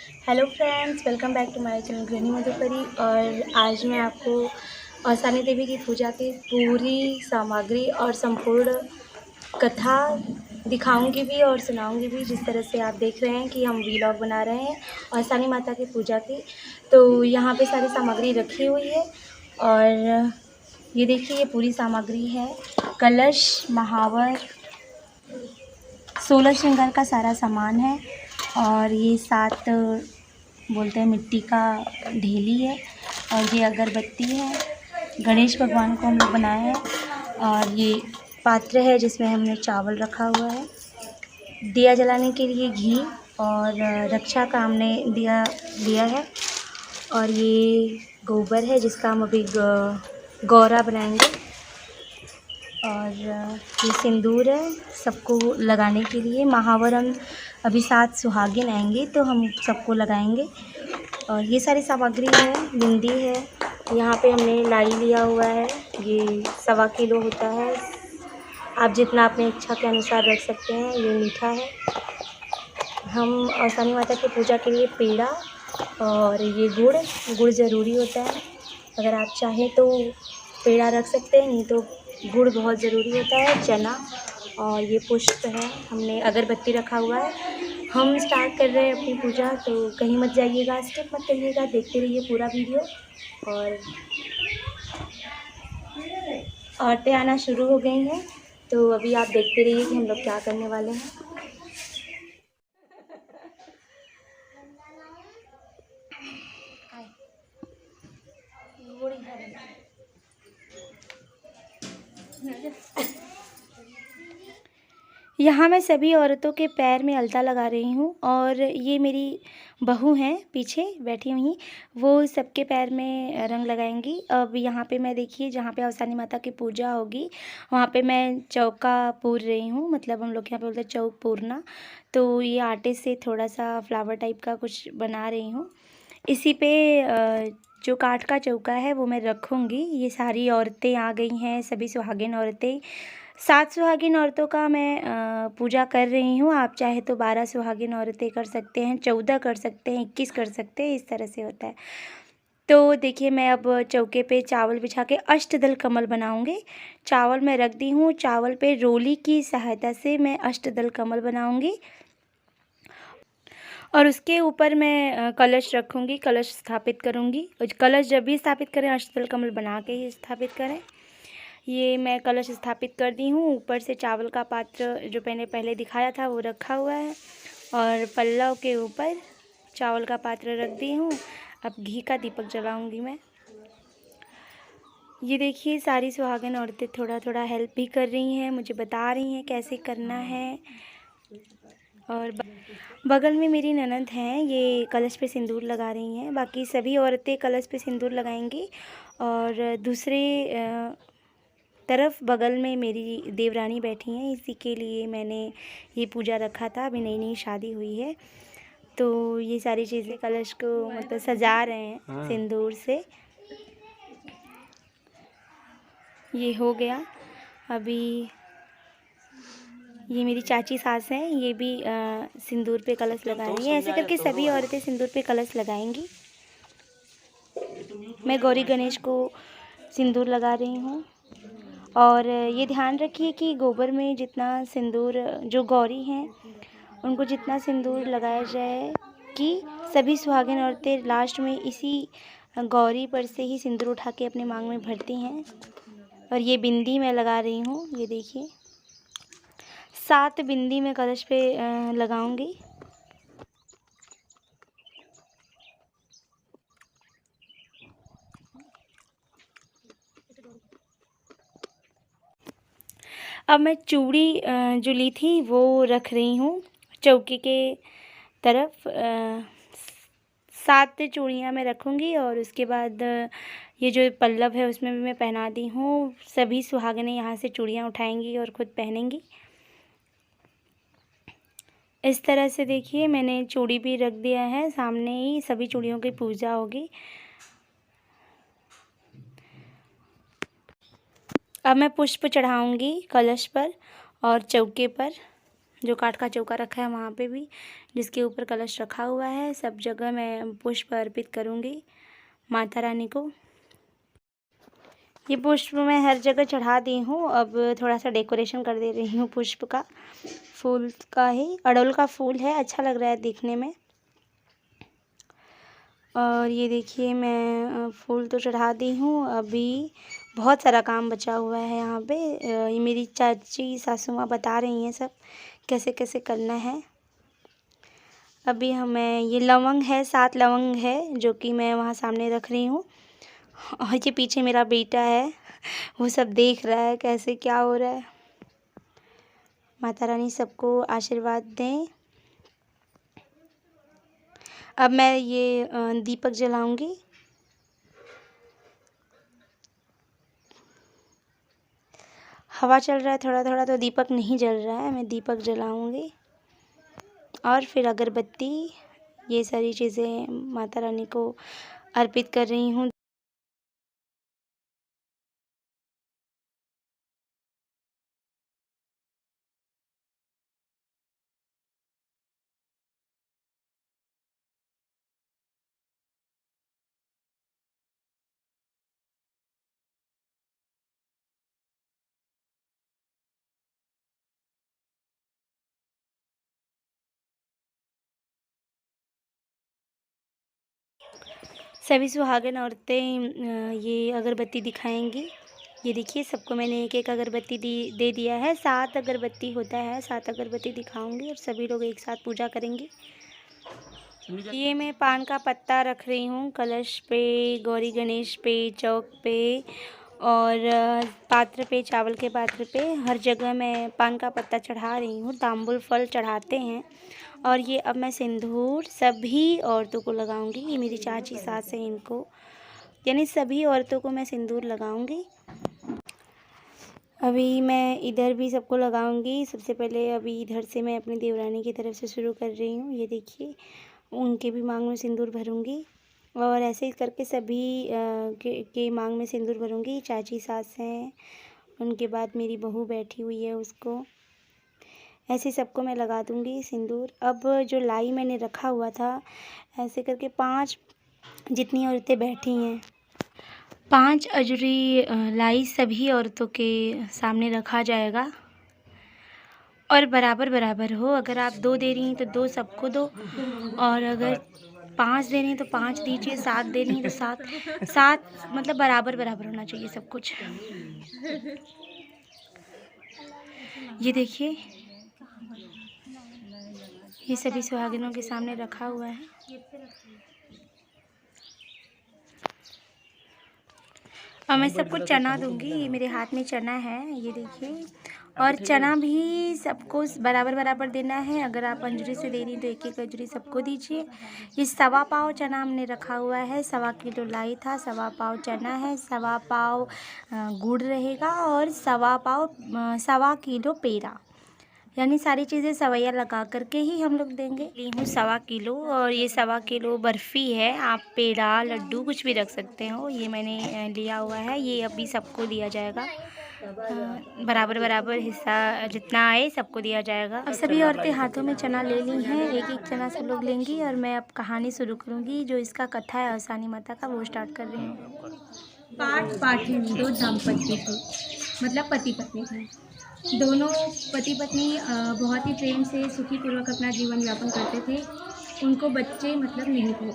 Hello friends, welcome back to my channel Grihini Madhupari. और आज मैं आपको औसानी देवी की पूजा की पूरी सामग्री और संपूर्ण कथा दिखाऊंगी भी और सुनाऊंगी भी। जिस तरह से आप देख रहे हैं कि हम व्लॉग बना रहे हैं औसानी माता की पूजा की, तो यहाँ पे सारी सामग्री रखी हुई है। और ये देखिए, ये पूरी सामग्री है। कलश, महावर, 16 श्रृंगार का सारा सामान है। और ये 7 बोलते हैं मिट्टी का ढेली है। और ये अगरबत्ती है। गणेश भगवान को हम लोग बनाए हैं। और ये पात्र है जिसमें हमने चावल रखा हुआ है। दिया जलाने के लिए घी और रक्षा का हमने दिया लिया है। और ये गोबर है जिसका हम अभी गौरा बनाएंगे। और ये सिंदूर है सबको लगाने के लिए। महावर हम अभी 7 सुहागिन आएंगी तो हम सबको लगाएंगे। और ये सारी सामग्री है। बिंदी है, यहाँ पे हमने लाई लिया हुआ है। ये 1.25 किलो होता है। आप जितना अपने इच्छा के अनुसार रख सकते हैं। ये मीठा है। हम औसानी माता की पूजा के लिए पेड़ा और ये गुड़ ज़रूरी होता है। अगर आप चाहें तो पेड़ा रख सकते हैं, नहीं तो गुड़ बहुत ज़रूरी होता है। चना और ये पुष्प है। हमने अगरबत्ती रखा हुआ है। हम स्टार्ट कर रहे हैं अपनी पूजा, तो कहीं मत जाइएगा, स्किप मत करिएगा, देखते रहिए पूरा वीडियो। और औरतें आना शुरू हो गई हैं, तो अभी आप देखते रहिए कि हम लोग क्या करने वाले हैं। यहाँ मैं सभी औरतों के पैर में अलता लगा रही हूँ। और ये मेरी बहू हैं पीछे बैठी हुई, वो सबके पैर में रंग लगाएंगी। अब यहाँ पे मैं देखिए, जहाँ पे औसानी माता की पूजा होगी वहाँ पे मैं चौका पूर रही हूँ। मतलब हम लोग यहाँ पे बोलते हैं चौक पूरना। तो ये आटे से थोड़ा सा फ्लावर टाइप का कुछ बना रही हूँ। इसी पे जो काठ का चौका है वो मैं रखूँगी। ये सारी औरतें आ गई हैं, सभी सुहागिन औरतें। 7 सुहागिन औरतों का मैं पूजा कर रही हूँ। आप चाहे तो 12 सुहागिन औरतें कर सकते हैं, 14 कर सकते हैं, 21 कर सकते हैं, इस तरह से होता है। तो देखिए, मैं अब चौके पे चावल बिछा के अष्टदल कमल बनाऊंगी। चावल मैं रख दी हूँ। चावल पे रोली की सहायता से मैं अष्टदल कमल बनाऊंगी। और उसके ऊपर मैं कलश रखूँगी, कलश स्थापित करूँगी। कलश जब भी स्थापित करें अष्टदल कमल बना के ही स्थापित करें। ये मैं कलश स्थापित कर दी हूँ। ऊपर से चावल का पात्र जो मैंने पहले दिखाया था वो रखा हुआ है। और पल्लव के ऊपर चावल का पात्र रख दी हूँ। अब घी का दीपक जलाऊँगी मैं। ये देखिए, सारी सुहागिन औरतें थोड़ा थोड़ा हेल्प भी कर रही हैं, मुझे बता रही हैं कैसे करना है। और बगल में मेरी ननद हैं, ये कलश पे सिंदूर लगा रही हैं। बाकी सभी औरतें कलश पे सिंदूर लगाएंगी। और दूसरे तरफ बगल में मेरी देवरानी बैठी हैं। इसी के लिए मैंने ये पूजा रखा था। अभी नई नई शादी हुई है, तो ये सारी चीज़ें कलश को मतलब सजा रहे हैं सिंदूर से। ये हो गया। अभी ये मेरी चाची सास हैं, ये भी सिंदूर पे कलश लगा रही हैं। ऐसे करके सभी औरतें सिंदूर पे कलश लगाएंगी। मैं गौरी गणेश को सिंदूर लगा रही हूँ। और ये ध्यान रखिए कि गोबर में जितना सिंदूर, जो गौरी हैं उनको जितना सिंदूर लगाया जाए कि सभी सुहागिन औरतें लास्ट में इसी गौरी पर से ही सिंदूर उठा के अपने मांग में भरती हैं। और ये बिंदी मैं लगा रही हूँ, ये देखिए 7 बिंदी मैं कलश पे लगाऊंगी। अब मैं चूड़ी जो ली थी वो रख रही हूँ चौकी के तरफ। 7 चूड़ियाँ मैं रखूँगी। और उसके बाद ये जो पल्लव है उसमें भी मैं पहना दी हूँ। सभी सुहागिनें यहाँ से चूड़ियाँ उठाएंगी और ख़ुद पहनेंगी। इस तरह से देखिए, मैंने चूड़ी भी रख दिया है सामने ही। सभी चूड़ियों की पूजा होगी। अब मैं पुष्प चढ़ाऊँगी कलश पर और चौके पर। जो काठ का चौका रखा है वहाँ पे भी, जिसके ऊपर कलश रखा हुआ है। सब जगह मैं पुष्प अर्पित करूँगी माता रानी को। ये पुष्प मैं हर जगह चढ़ा दी हूँ। अब थोड़ा सा डेकोरेशन कर दे रही हूँ पुष्प का, फूल का ही, अड़हुल का फूल है, अच्छा लग रहा है दिखने में। और ये देखिए मैं फूल तो चढ़ा दी हूँ, अभी बहुत सारा काम बचा हुआ है यहाँ पे। ये मेरी चाची सासू माँ बता रही हैं सब कैसे कैसे करना है। अभी हमें ये लवंग है, 7 लवंग है जो कि मैं वहाँ सामने रख रही हूँ। और ये पीछे मेरा बेटा है, वो सब देख रहा है कैसे क्या हो रहा है। माता रानी सबको आशीर्वाद दें। अब मैं ये दीपक जलाऊंगी। हवा चल रहा है थोड़ा थोड़ा तो दीपक नहीं जल रहा है, मैं दीपक जलाऊंगी। और फिर अगरबत्ती, ये सारी चीज़ें माता रानी को अर्पित कर रही हूँ। सभी सुहागन औरतें ये अगरबत्ती दिखाएंगी। ये देखिए सबको मैंने एक एक अगरबत्ती दे दिया है। 7 अगरबत्ती होता है, 7 अगरबत्ती दिखाऊंगी और सभी लोग एक साथ पूजा करेंगे। ये मैं पान का पत्ता रख रही हूँ कलश पे, गौरी गणेश पे, चौक पे और पात्र पे, चावल के पात्र पे, हर जगह मैं पान का पत्ता चढ़ा रही हूँ। तांबुल फल चढ़ाते हैं। और ये अब मैं सिंदूर सभी औरतों को लगाऊंगी। ये मेरी चाची सास है, इनको यानी सभी औरतों को मैं सिंदूर लगाऊंगी। अभी मैं इधर भी सबको लगाऊंगी। सबसे पहले अभी इधर से मैं अपनी देवरानी की तरफ से शुरू कर रही हूँ। ये देखिए उनके भी मांग में सिंदूर भरूंगी और ऐसे ही करके सभी के मांग में सिंदूर भरूंगी। चाची सास हैं, उनके बाद मेरी बहू बैठी हुई है, उसको ऐसे सबको मैं लगा दूंगी सिंदूर। अब जो लाई मैंने रखा हुआ था, ऐसे करके 5 जितनी औरतें बैठी हैं, 5 अजूरी लाई सभी औरतों के सामने रखा जाएगा। और बराबर बराबर हो, अगर आप 2 दे रही हैं तो 2 सबको दो, और अगर 5 दे रही हैं तो 5 दीजिए, 7 दे रही हैं तो 7 मतलब बराबर बराबर होना चाहिए सब कुछ। ये देखिए ये सभी सुहागिनों के सामने रखा हुआ है। और मैं सबको चना दूंगी। ये मेरे हाथ में चना है, ये देखिए। और चना भी सबको बराबर बराबर देना है। अगर आप अंजूरी से दे रही तो 1-1 अंजूरी सबको दीजिए। ये 1.25 पाव चना हमने रखा हुआ है। 1.25 किलो लाई था, 1.25 पाव चना है, 1.25 पाव गुड़ रहेगा और 1.25 किलो पेड़ा, यानी सारी चीज़ें सवैया लगा करके ही हम लोग देंगे। ली हूँ 1.25 किलो और ये 1.25 किलो बर्फ़ी है। आप पेड़ा, लड्डू कुछ भी रख सकते हो। ये मैंने लिया हुआ है। ये अभी सबको दिया जाएगा, बराबर बराबर हिस्सा जितना आए सबको दिया जाएगा। अब सभी औरतें हाथों में चना ले ली हैं, 1-1 चना सब लोग लेंगी। और मैं अब कहानी शुरू करूँगी। जो इसका कथा है अवसानी माता का, वो स्टार्ट कर रही हूँ। पाठ-पाठिनी 2 दंपत्ति थे, मतलब पति पत्नी थे। दोनों पति पत्नी बहुत ही प्रेम से सुखीपूर्वक अपना जीवन यापन करते थे। उनको बच्चे मतलब नहीं थे,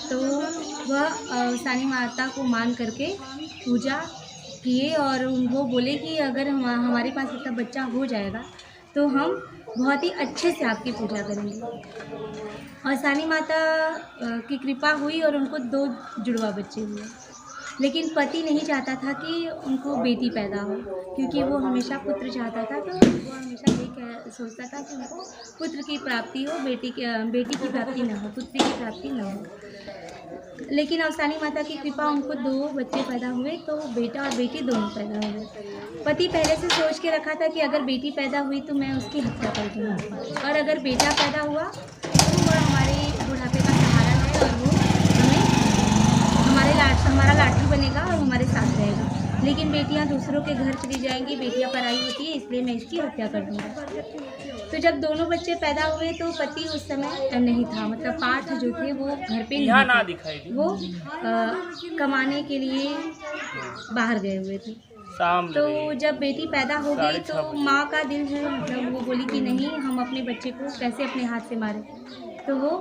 तो वह अवसानी माता को मान करके पूजा किए और वो बोले कि अगर हमारे पास इतना बच्चा हो जाएगा तो हम बहुत ही अच्छे से आपकी पूजा करेंगे। अवसानी माता की कृपा हुई और उनको 2 जुड़वा बच्चे हुए। लेकिन पति नहीं चाहता था कि उनको बेटी पैदा हो, क्योंकि वो हमेशा पुत्र चाहता था। तो वो हमेशा यही सोचता था कि उनको पुत्र की प्राप्ति हो, बेटी की प्राप्ति न हो, पुत्री की प्राप्ति न हो। लेकिन अवसानी माता की कृपा, उनको 2 बच्चे पैदा हुए, तो बेटा और बेटी दोनों पैदा हुए। पति पहले से सोच के रखा था कि अगर बेटी पैदा हुई तो मैं उसकी हत्या कर दूँगा, और अगर बेटा पैदा हुआ तो वह हमारे बुढ़ापे का सहारा है और वो हमारा लाठी बनेगा और हमारे साथ रहेगा। लेकिन बेटियां दूसरों के घर चली जाएंगी, बेटियां पराई होती है, इसलिए मैं इसकी हत्या कर दूँगा। तो जब दोनों बच्चे पैदा हुए तो पति उस समय नहीं था, मतलब पाठ जो थे वो घर पे यहाँ ना नहीं थे, दिखाई दी वो कमाने के लिए बाहर गए हुए थे। शाम तो लगी। जब बेटी पैदा हो गई 6:30 तो बजे। माँ का दिल है, मतलब वो बोली कि नहीं, हम अपने बच्चे को कैसे अपने हाथ से मारें। तो वो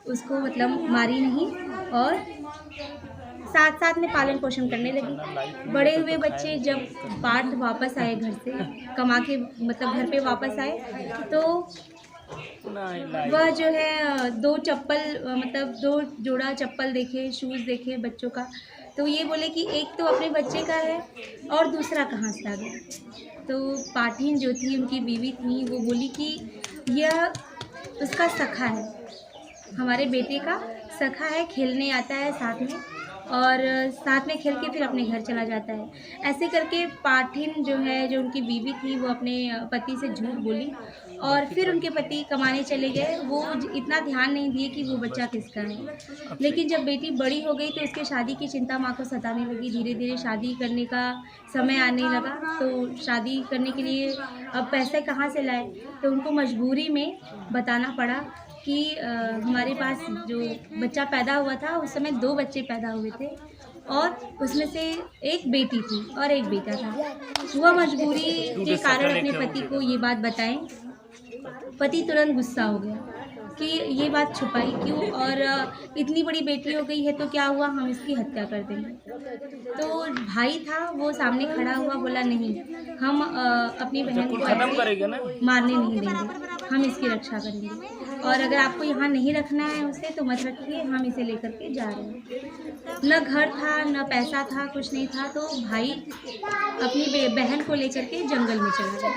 उसको मतलब मारी नहीं और साथ साथ में पालन पोषण करने लगी। बड़े हुए बच्चे जब पार्थ वापस आए घर से कमा के, मतलब घर पे वापस आए, तो वह जो है दो चप्पल, मतलब 2 जोड़ा चप्पल देखे, शूज़ देखे बच्चों का। तो ये बोले कि एक तो अपने बच्चे का है और दूसरा कहाँ से आ गया। तो पाठीन जो थी, उनकी बीवी थी, वो बोली कि यह उसका सखा है, हमारे बेटे का सखा है, खेलने आता है साथ में और साथ में खेल के फिर अपने घर चला जाता है। ऐसे करके पाठिन जो है, जो उनकी बीवी थी, वो अपने पति से झूठ बोली और फिर उनके पति कमाने चले गए। वो इतना ध्यान नहीं दिए कि वो बच्चा किसका है। लेकिन जब बेटी बड़ी हो गई तो उसके शादी की चिंता माँ को सताने लगी। धीरे धीरे शादी करने का समय आने लगा, तो शादी करने के लिए अब पैसे कहाँ से लाए, तो उनको मजबूरी में बताना पड़ा कि हमारे पास जो बच्चा पैदा हुआ था, उस समय 2 बच्चे पैदा हुए थे और उसमें से एक बेटी थी और एक बेटा था। वह मजबूरी के कारण अपने पति को ये बात बताएं। पति तुरंत गुस्सा हो गया कि ये बात छुपाई क्यों, और इतनी बड़ी बेटी हो गई है तो क्या हुआ, हम इसकी हत्या कर देंगे। तो भाई था, वो सामने खड़ा हुआ, बोला नहीं, हम अपनी बहन को ऐसे मारने नहीं देंगे, हम इसकी रक्षा करेंगे और अगर आपको यहाँ नहीं रखना है उसे तो मत रखिए, हम इसे लेकर के जा रहे हैं। न घर था, न पैसा था, कुछ नहीं था। तो भाई अपनी बहन को लेकर के जंगल में चला गया।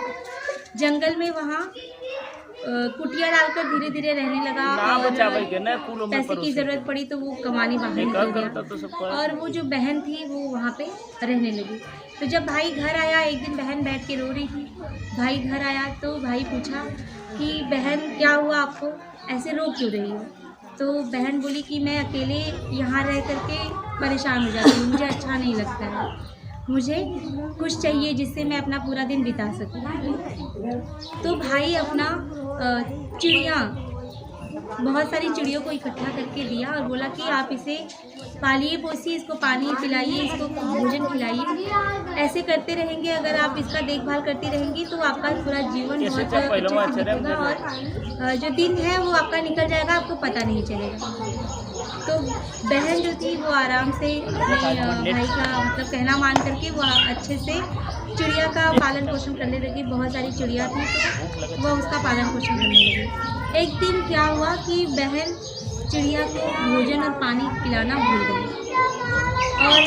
जंगल में वहाँ कुटिया डालकर धीरे धीरे रहने लगा और पैसे की ज़रूरत पड़ी तो वो कमाने बाहर निकल गया और वो जो बहन थी वो वहाँ पे रहने लगी। तो जब भाई घर आया, एक दिन बहन बैठ के रो रही थी, भाई घर आया तो भाई पूछा कि बहन क्या हुआ, आपको ऐसे रो क्यों रही हो। तो बहन बोली कि मैं अकेले यहाँ रह करके परेशान हो जाती हूँ, मुझे अच्छा नहीं लगता है, मुझे कुछ चाहिए जिससे मैं अपना पूरा दिन बिता सकूँ। तो भाई अपना चिड़िया, बहुत सारी चिड़ियों को इकट्ठा करके दिया और बोला कि आप इसे पालिए पोसिए, इसको पानी पिलाइए, इसको भोजन खिलाइए। ऐसे करते रहेंगे, अगर आप इसका देखभाल करती रहेंगी तो आपका पूरा जीवन बहुत अच्छे से बीतेगा और जो दिन है वो आपका निकल जाएगा, आपको पता नहीं चलेगा। तो बहन जो थी वो आराम से अपने भाई का मतलब कहना मान करके वो अच्छे से चिड़िया का पालन पोषण करने लगी। बहुत सारी चिड़िया थी तो वह उसका पालन पोषण करने लगी। एक दिन क्या हुआ कि बहन चिड़िया को भोजन और पानी पिलाना भूल गई और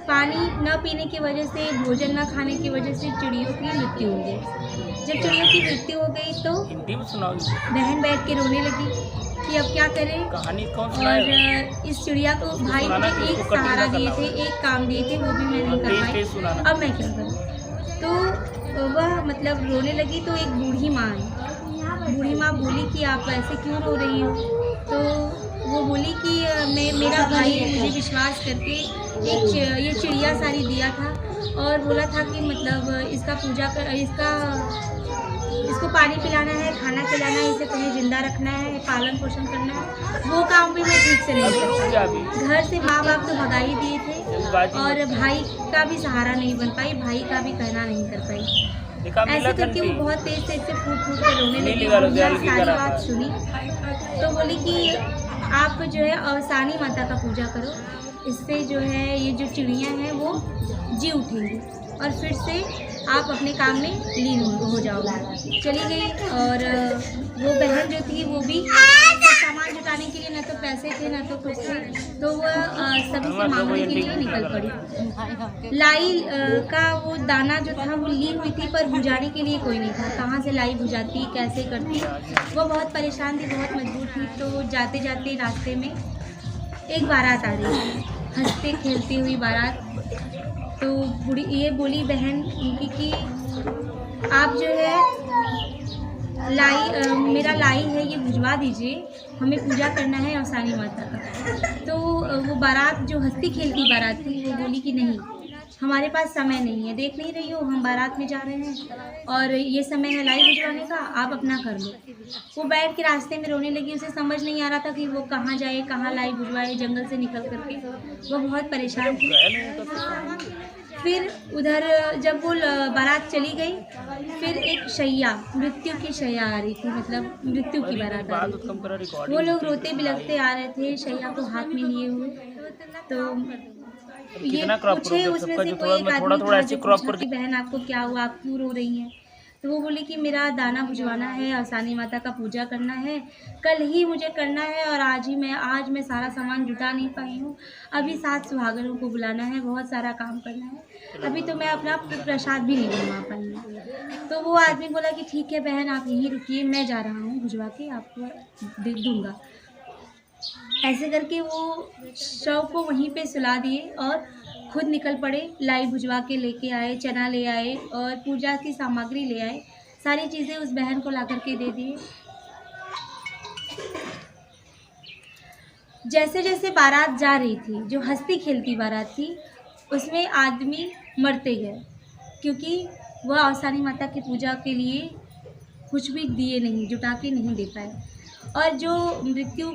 पानी न पीने की वजह से, भोजन न खाने की वजह से चिड़ियों की मृत्यु हो गई। जब चिड़ियों की मृत्यु हो गई तो बहन बैठ के रोने लगी कि अब क्या करें। कहानी कौन और इस चिड़िया को भाई मुझे एक सहारा दिए थे, एक काम दिए थे, वो भी मैं नहीं कर पाई, अब मैं क्या करूँ। तो वह मतलब रोने लगी तो एक बूढ़ी माँ आई। बूढ़ी माँ बोली कि आप ऐसे क्यों रो रही हो। तो वो बोली कि मेरा भाई मुझे विश्वास करके ये चिड़िया सारी दिया था और बोला था कि मतलब इसका पूजा कर, इसको पानी पिलाना है, खाना खिलाना है, इसे कहीं जिंदा रखना है, पालन पोषण करना है, वो काम भी मैं ठीक से नहीं कर पाई। घर से माँ बाप तो भगा ही दिए थे और भाई का भी सहारा नहीं बन पाई, भाई का भी कहना नहीं कर पाई। ऐसे करके वो बहुत तेज तेज से फूट फूट कर रोने लगी। सारी बात सुनी तो बोली कि आप जो है अवसानी माता का पूजा करो, इससे जो है ये जो चिड़ियाँ हैं वो जी उठेंगी और फिर से आप अपने काम में लीन हो जाओगे। चली गई और वो बहन जो थी वो भी सामान जुटाने के लिए, न तो पैसे थे न तो कुछ थे, तो वह सभी से मांगने के लिए निकल पड़ी। लाई का वो दाना जो था वो ली हुई थी पर भुजाने के लिए कोई नहीं था। कहाँ से लाई भुजाती, कैसे करती, वो बहुत परेशान थी, बहुत मजबूर थी। तो जाते जाते रास्ते में एक बारात आ रही थी, हंसते खेलती हुई बारात। तो बूढ़ी ये बोली बहन उनकी कि आप जो है मेरा लाई है ये भिजवा दीजिए, हमें पूजा करना है अवसानी माता का। तो वो बारात जो हंसती खेलती बारात थी वो बोली कि नहीं, हमारे पास समय नहीं है, देख नहीं रही हो हम बारात में जा रहे हैं और ये समय है लाई भिजवाने का, आप अपना कर लो। वो बैठ के रास्ते में रोने लगी, उसे समझ नहीं आ रहा था कि वो कहाँ जाए, कहाँ लाई भिजवाए, जंगल से निकल करके वो बहुत परेशान थी। फिर उधर जब वो बारात चली गई, फिर एक शैया, मृत्यु की शैया आ रही थी, मतलब मृत्यु की बारात आ रही थी। वो लोग रोते बिलखते आ रहे थे शैया को हाथ में लिए हुए। तो ये पूछे उसमें से कोई एक आदमी था जो पूछा कि बहन आपको क्या हुआ, आप क्यों रो रही हैं? तो वो बोली कि मेरा दाना भिजवाना है, अवसानी माता का पूजा करना है, कल ही मुझे करना है और आज मैं सारा सामान जुटा नहीं पाई हूँ। अभी 7 सुहागनों को बुलाना है, बहुत सारा काम करना है, अभी तो मैं अपना प्रसाद भी नहीं बनवा पाई हूँ। तो वो आदमी बोला कि ठीक है बहन आप यहीं रुकिए, मैं जा रहा हूँ भिजवा के आपको दे दूँगा। ऐसे करके वो शव को वहीं पे सुला दिए और खुद निकल पड़े, लाई भिजवा के लेके आए, चना ले आए और पूजा की सामग्री ले आए, सारी चीज़ें उस बहन को ला करके दे दिए। जैसे जैसे बारात जा रही थी, जो हंसती खेलती बारात थी, उसमें आदमी मरते गए, क्योंकि वह अवसानी माता की पूजा के लिए कुछ भी दिए नहीं, जुटा के नहीं दे पाए। और जो मृत्यु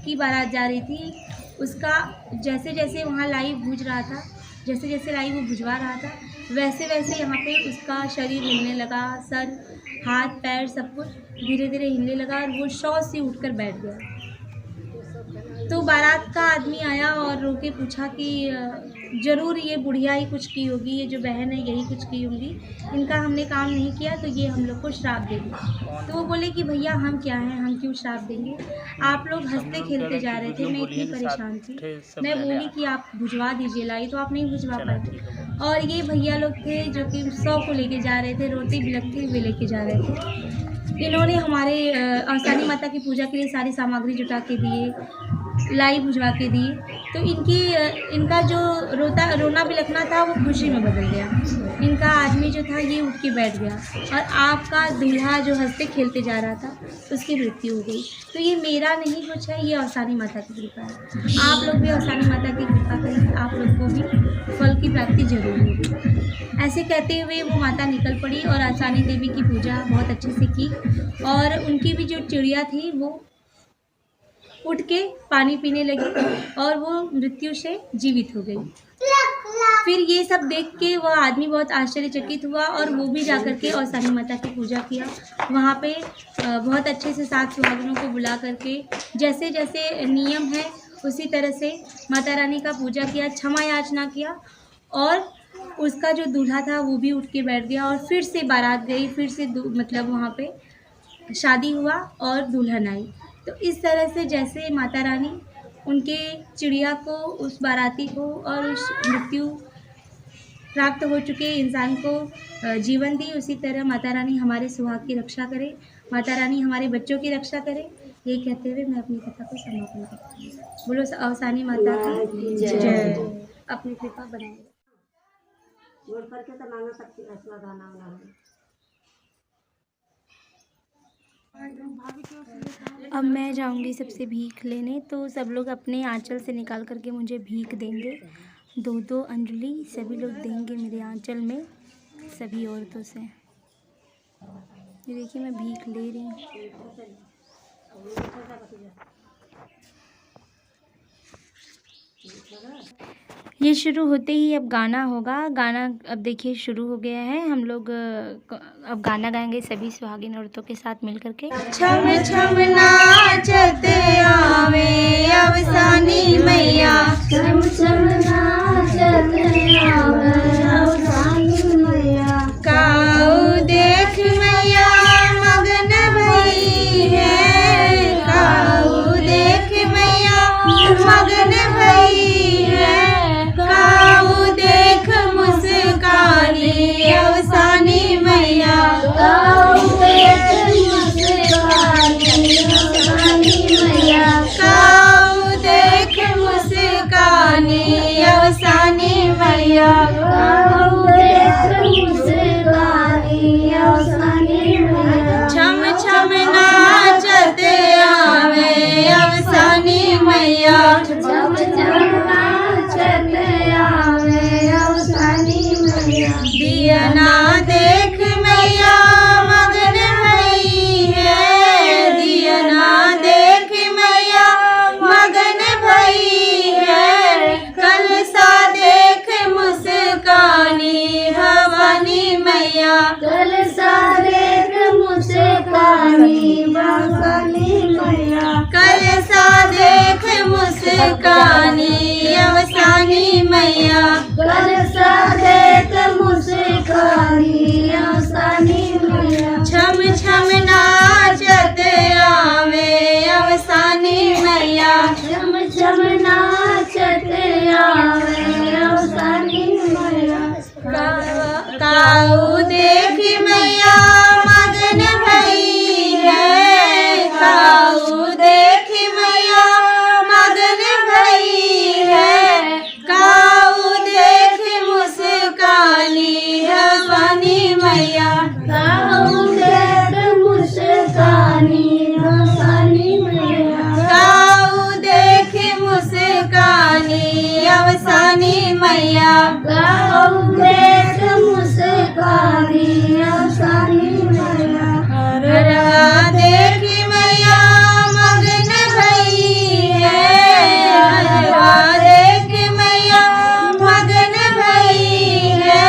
की बारात जा रही थी, उसका जैसे जैसे वहाँ लाई भूज रहा था, जैसे जैसे लाई वो भिजवा रहा था, वैसे वैसे यहाँ पे उसका शरीर हिलने लगा, सर, हाथ, पैर सब कुछ धीरे धीरे हिलने लगा और वो शौ से उठकर बैठ गया। तो बारात का आदमी आया और रो के पूछा कि ज़रूर ये बुढ़िया ही कुछ की होगी, ये जो बहन है यही कुछ की होगी, इनका हमने काम नहीं किया तो ये हम लोग को श्राप देगी। तो वो बोले कि भैया हम क्या हैं, हम क्यों श्राप देंगे, आप लोग हंसते खेलते जा रहे थे, मैं इतनी परेशान थी, मैं बोली कि आप भिजवा दीजिए लाई, तो आप नहीं भिजवा पाए। और ये भैया लोग थे जो कि 100 को लेके जा रहे थे, रोते बिलखते हुए लेके जा रहे थे। इन्होंने हमारे अवसानी माता की पूजा के लिए सारी सामग्री जुटा के दिए, लाई भिजवा के दी। तो इनका जो रोना बिलखना था वो खुशी में बदल गया। इनका आदमी जो था ये उठ के बैठ गया और आपका दूल्हा जो हंसते खेलते जा रहा था उसकी मृत्यु हो गई। तो ये मेरा नहीं कुछ है, ये अवसानी माता की कृपा है। आप लोग भी अवसानी माता की कृपा करें, आप लोग को भी फल की प्राप्ति जरूर होगी। ऐसे कहते हुए वो माता निकल पड़ी और अवसानी देवी की पूजा बहुत अच्छे से की और उनकी भी जो चिड़िया थी वो उठ के पानी पीने लगी और वो मृत्यु से जीवित हो गई। फिर ये सब देख के वह आदमी बहुत आश्चर्यचकित हुआ और वो भी जाकर के अवसानी माता की पूजा किया। वहाँ पे बहुत अच्छे से 7 सुहागनों को बुला करके जैसे जैसे नियम है उसी तरह से माता रानी का पूजा किया, क्षमा याचना किया और उसका जो दूल्हा था वो भी उठ के बैठ गया और फिर से बारात गई, फिर से मतलब वहाँ पे शादी हुआ और दुल्हन आई। तो इस तरह से जैसे माता रानी उनके चिड़िया को, उस बाराती को और उस मृत्यु प्राप्त हो चुके इंसान को जीवन दी, उसी तरह माता रानी हमारे सुहाग की रक्षा करे, माता रानी हमारे बच्चों की रक्षा करे। ये कहते हुए मैं अपनी कथा को समापन करती हूँ। बोलो अवसानी माता की जय। अपनी कृपा बनाए। अब मैं जाऊंगी सबसे भीख लेने, तो सब लोग अपने आंचल से निकाल करके मुझे भीख देंगे। 2-2 अंजलि सभी लोग देंगे मेरे आंचल में, सभी औरतों से। ये देखिए मैं भीख ले रही हूँ। ये शुरू होते ही अब गाना होगा। गाना अब देखिए शुरू हो गया है। हम लोग अब गाना गाएंगे सभी सुहागिन औरतों के साथ मिल करके। छम छम नाचते आवे अवसानी मैया, छम छम नाचते आवे अवसानी मैया, काऊ देख मैया मगन भई है, काऊ देख मैया मगन भई है, काऊ देख मुस्कानी अवसानी मैया, काऊ देख मुस्कानी अवसानी मैया, काऊ देख मुस्कानी अवसानी मैया, काऊ देख मुस्कानी अवसानी मैया, छम छम नाचते आवे अवसानी मैया, छम छम नाचते आवे अवसानी दिया ना देख मैया मगन भई है, दिया ना देख मैया मगन भई है, कल सा देख मुस्कानी भवानी मैया, कल सा देख मुस्कानी भवानी मैया, कल सा देख मुस्कानी अवसानी मैया, कल सा देख मुस्कानी अवसानी मैया, छम छम नाचत आवे अवसानी मैया, छम छम नाचत आवे अवसानी मैया, काऊ देख मैया मगन भई है, काऊ देख मैया मगन भई है, काऊ देख मुस्कानी भवानी मैया, काऊ देख मुस्कानी अवसानी मैया, काऊ देख मुस्कानी अवसानी मैया, काऊ देख मुस्कानी अवसानी मैया, हरवा देख मैया मगन भई है, हरवा देख मैया मगन भई है,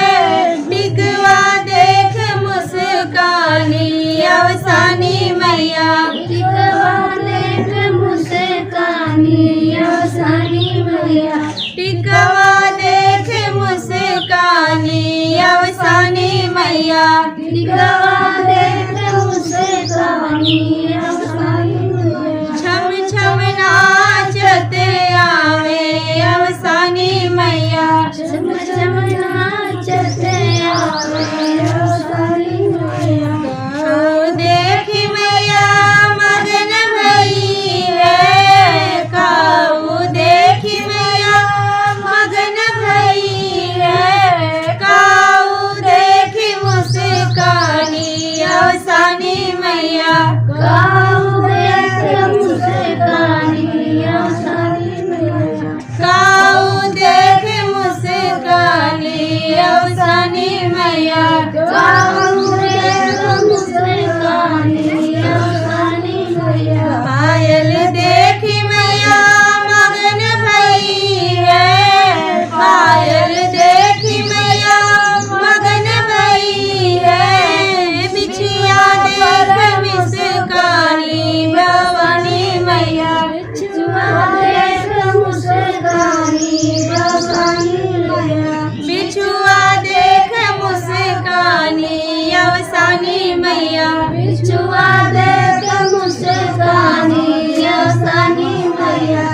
टिकवा देख मुस्कानी अवसानी मैया, टिकवा देख मुस्कानी अवसानी मैया, टिकवा देख मुस्कानी अवसानी मैया, टिकवा देख मुस्कानी अवसानी मैया, छम छम नाचत आवे अवसानी मैया, छम छम नाचत आवे अवसानी मैया, काऊ देख मैया मगन भई है, काऊ देख मैया मगन भई है, काऊ देख मुस्कानी अवसानी मैया, काऊ देख मुस्कानी अवसानी मैया, काऊ देख मुस्कानी अवसानी मैया, काऊ देख मुस्कानी अवसानी मैया, पायल देख मैया मगन भई है, पायल देख मैया मगन भई है, बिछिया देख मुस्कानी भवानी मैया, बिछुआ देख मुस्कानी भवानी मैया, बिछुआ देख मुस्कानी अवसानी मैया, बिछुआ देख मुस्कानी अवसानी मैया,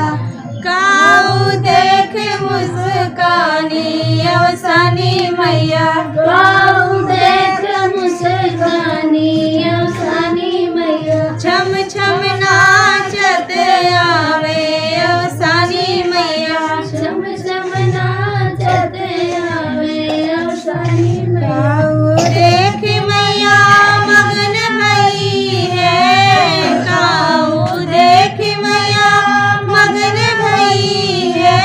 काऊ देख मुस्कानी अवसानी मैया, काऊ देख मुस्कानी अवसानी मैया, छम छम नाचत आवे अवसानी मैया, छम छम नाचत आवे अवसानी मैया, काऊ देख मैया मगन भई है, काऊ देख मैया मगन भई है,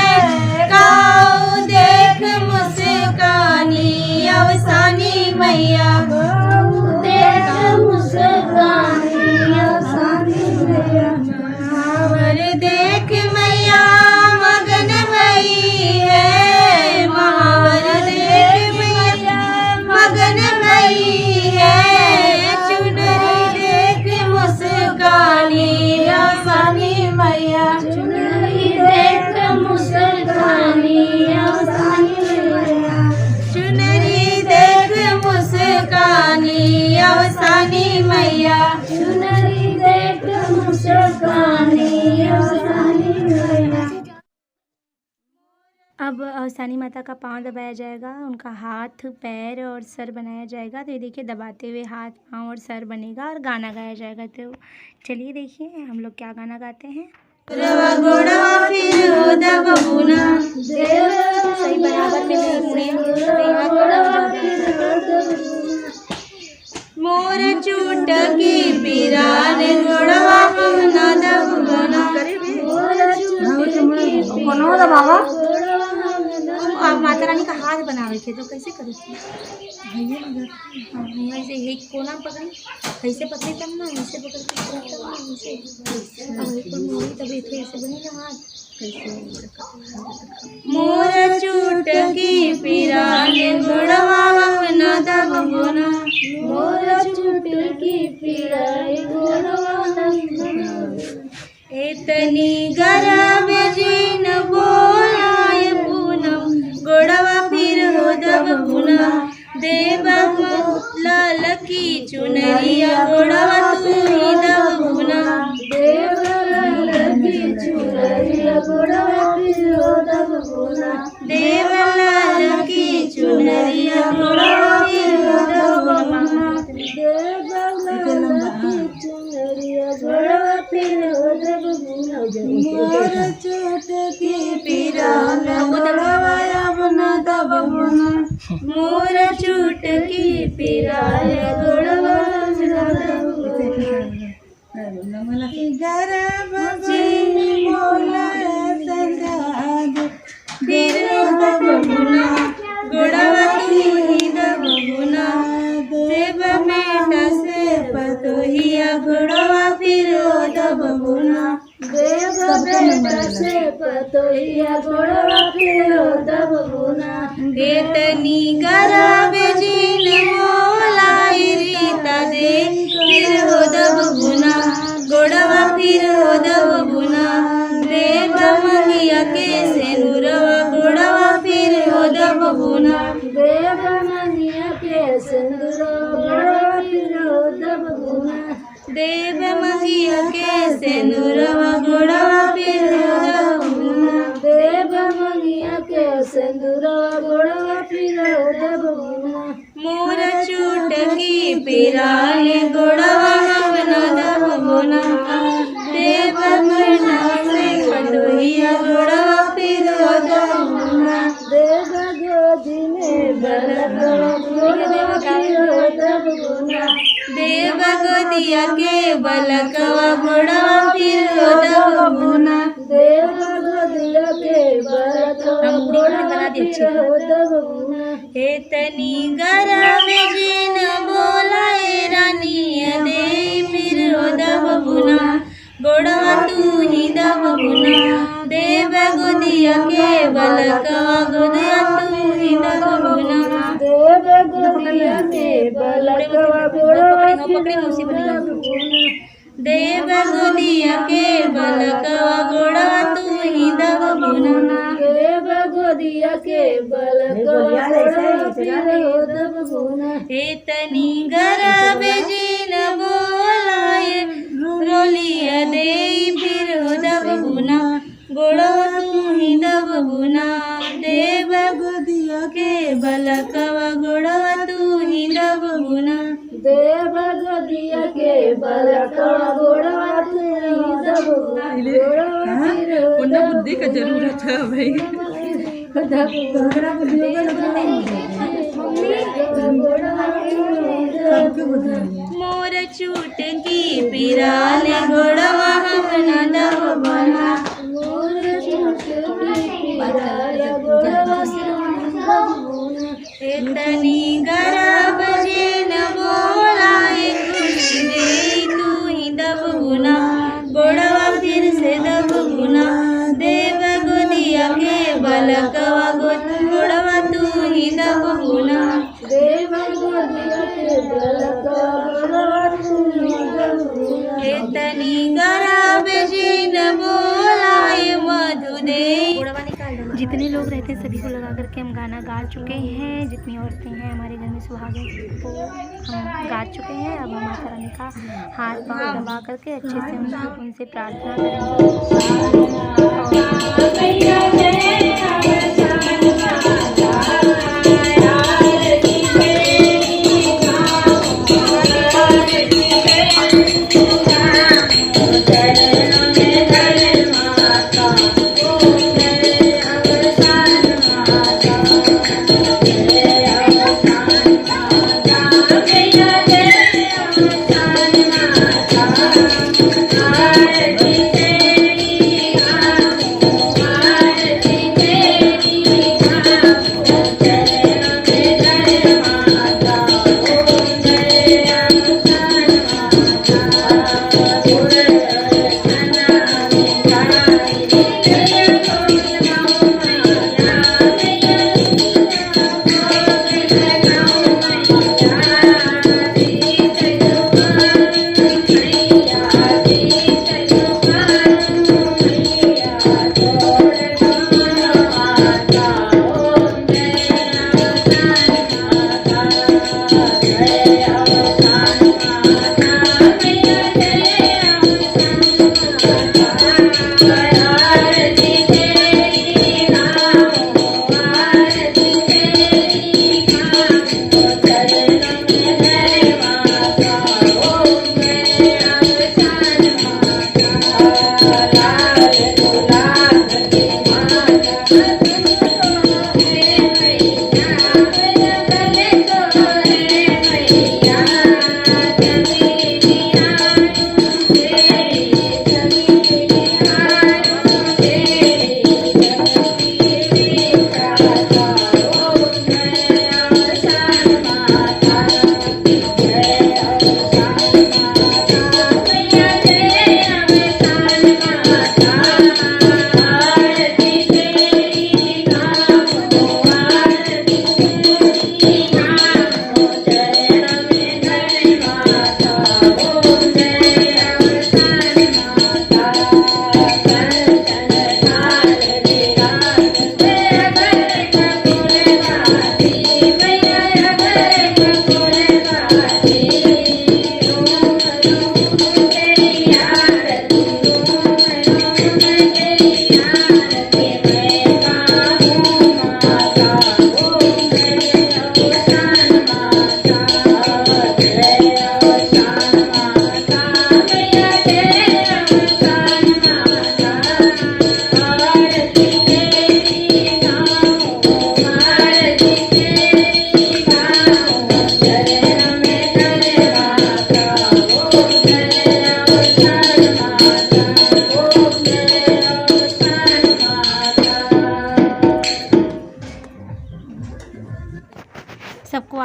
काऊ देख मुस्कानी अवसानी मैया, काऊ देख मुस्कानी अवसानी मैया, महावर देख मैया मगन भई है, महावर देख मैया मगन भई है, चुनरी देख मुस्कानी अवसानी मैया, चुनरी देख मुस्कानी अवसानी मैया, चुनरी देख मुस्कानी अवसानी मैया, चुनरी देख मुस्कानी अवसानी मैया। अब अवसानी माता का पाँव दबाया जाएगा, उनका हाथ पैर और सर बनाया जाएगा। तो ये देखिए दबाते हुए हाथ पाँव और सर बनेगा और गाना गाया जाएगा। तो चलिए देखिए हम लोग क्या गाना गाते हैं। रवा गोड़वा फिर होदा बबूना, सही बराबर में नहीं मोर चूट की पिरान गोड़वा पहना दबूना, आप माता रानी का हाथ बनावे थे तो कैसे करे थे? हाँ ऐसे एक कोना पकड़ी, ऐसे पकड़ी तब ना, ऐसे पकड़ के तब ना, ऐसे अब एक कोन मोड़ी तब ऐसे बनी ना हाथ। मोर चुटकी पिराने गुड़वा अपना दब गुना। मोर चुटकी पिराए गुड़वा इतनी गरब जीन बोलाए पूनम गुड़वा फिर हो दब गुना। देवक लाल की चुनरिया गुड़वा तू ही दब गुना। देव लाल की चुनरिया गुड़वा फिर हो दब गुना। देव लाल की चुनरिया गुड़वा फिर हो दब गुना। देव लाल की चुनरिया गुड़वा फिर हो दब गुना। मोर चुटकी पिराने गुड़वा अपना दब गुना। मोर चुटकी पिराने गुड़वा अपना दब गुना। गरब जी बोला संजाद फिर दब गुना। गुड़वा तू ही दब गुना। देव बेटा से पतोहिया गुड़वा फिर दब गुना। देव बेटा से पतोहिया गुड़वा फिर हो दब गुना। इतनी गरब जीन मोलाई रीता दे फिर हो दब गुना। गुड़वा फिर हो दब गुना। देव मगिया के सेनुरवा गुड़वा फिर हो दब गुना। देव मनिया के सिंदूर गुड़वा फिर हो दब गुना। देव मगिया के सेनुरवा गुड़वा फिर हो दब गुना। देव मनिया के सिंदूर गुड़वा फिर हो दब गुना। मोर चुटकी पिराने गुड़वा अपना दब गुना। देव बेटा से पतोहिया गुड़वा फिर हो दब गुना। देव गोदी में बलकवा गुड़वा फिर हो दब गुना। देव गोदिया के बलकवा गुड़वा फिर हो दब गुना। देव गोदिया के बलकवा गुड़वा फिर हो दब गुना। इतनी गरब जीन बोलाए रानी दे फिर हो दब गुना। गुड़वा तू ही दब गुना। देव गोदिया के बलकवा गुदिया तू ही दब गुना। देव गोदिया के बलकवा गुड़वा फिर हो दब गुना। देव गोदिया के बलकवा गुड़वा तू ही दब गुना। देव गोदिया के बलकवा गुड़वा फिर हो दब गुना। इतनी गरब जीन बोलाए रोलिया दे फिर हो दब गुना। गुड़वा तू ही दब गुना। देव गोदिया के बलकवा गुड़वा तू ही दब गुना। देव गोदिया के बलकवा गुड़वा फिर हो दब गुना। गुड़वा फिर हो दब बुद्धि का जरूरत है भाई। मोर चुटकी पिराने गुड़वा अपना दब गुना। मोर चुटकी पिराने गुड़वा फिर हो दब गुना। इतनी गरब जीन बोलाए खुशी दे तू ही दब गुना। गुड़वा फिर से दब गुना। देव गोदिया के बलकवा गुड़वा तू ही दब गुना। देव गोदिया के बलकवा गुड़वा फिर हो दब गुना। इतनी गरब जीन बोलाए मधु दे। जितने लोग रहते हैं सभी को लगा करके हम गाना गा चुके हैं। जितनी औरतें हैं हमारे घर में सुहागिन को हम गा चुके हैं। अब हम माता रानी का हाथ पाँव दबा करके अच्छे से उनसे प्रार्थना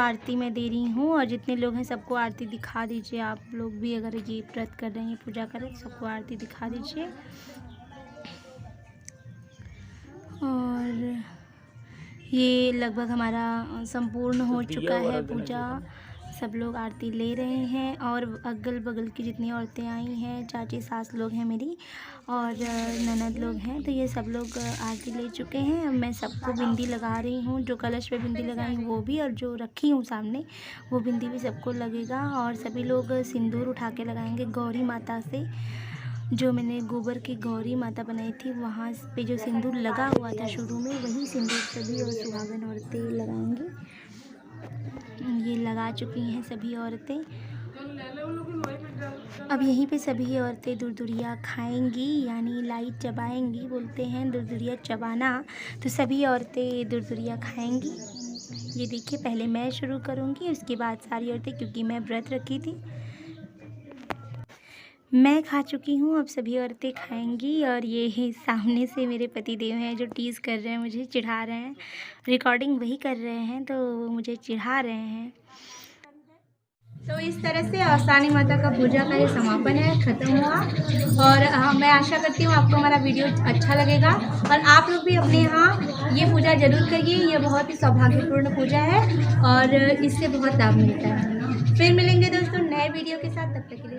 आरती मैं दे रही हूँ और जितने लोग हैं सबको आरती दिखा दीजिए। आप लोग भी अगर ये व्रत कर रहे हैं, पूजा कर रहे हैं, सबको आरती दिखा दीजिए। और ये लगभग हमारा संपूर्ण हो चुका है पूजा। सब लोग आरती ले रहे हैं और अगल बगल की जितनी औरतें आई हैं, चाची सास लोग हैं मेरी और ननद लोग हैं, तो ये सब लोग आरती ले चुके हैं। अब मैं सबको बिंदी लगा रही हूँ, जो कलश पे बिंदी लगाई हूँ वो भी, और जो रखी हूँ सामने वो बिंदी भी सबको लगेगा। और सभी लोग सिंदूर उठा के लगाएंगे गौरी माता से। जो मैंने गोबर की गौरी माता बनाई थी वहाँ पे जो सिंदूर लगा हुआ था शुरू में, वही सिंदूर सभी और सुहागन औरतें लगाएंगी। ये लगा चुकी हैं सभी औरतें। अब यहीं पे सभी औरतें दुरदुरिया खाएंगी, यानी लाइट चबाएंगी, बोलते हैं दुरदुरिया चबाना। तो सभी औरतें दुरदुरिया खाएंगी। ये देखिए, पहले मैं शुरू करूँगी, उसके बाद सारी औरतें, क्योंकि मैं व्रत रखी थी। मैं खा चुकी हूँ, अब सभी औरतें खाएंगी। और ये ही सामने से मेरे पति देव हैं जो टीज़ कर रहे हैं, मुझे चिढ़ा रहे हैं। रिकॉर्डिंग वही कर रहे हैं तो मुझे चिढ़ा रहे हैं। तो इस तरह से आसानी माता का पूजा का ये समापन है, ख़त्म हुआ। और मैं आशा करती हूँ आपको हमारा वीडियो अच्छा लगेगा और आप लोग भी अपने यहाँ ये पूजा ज़रूर करिए। ये बहुत ही सौभाग्यपूर्ण पूजा है और इससे बहुत लाभ मिलता है। फिर मिलेंगे दोस्तों नए वीडियो के साथ, तब तक के लिए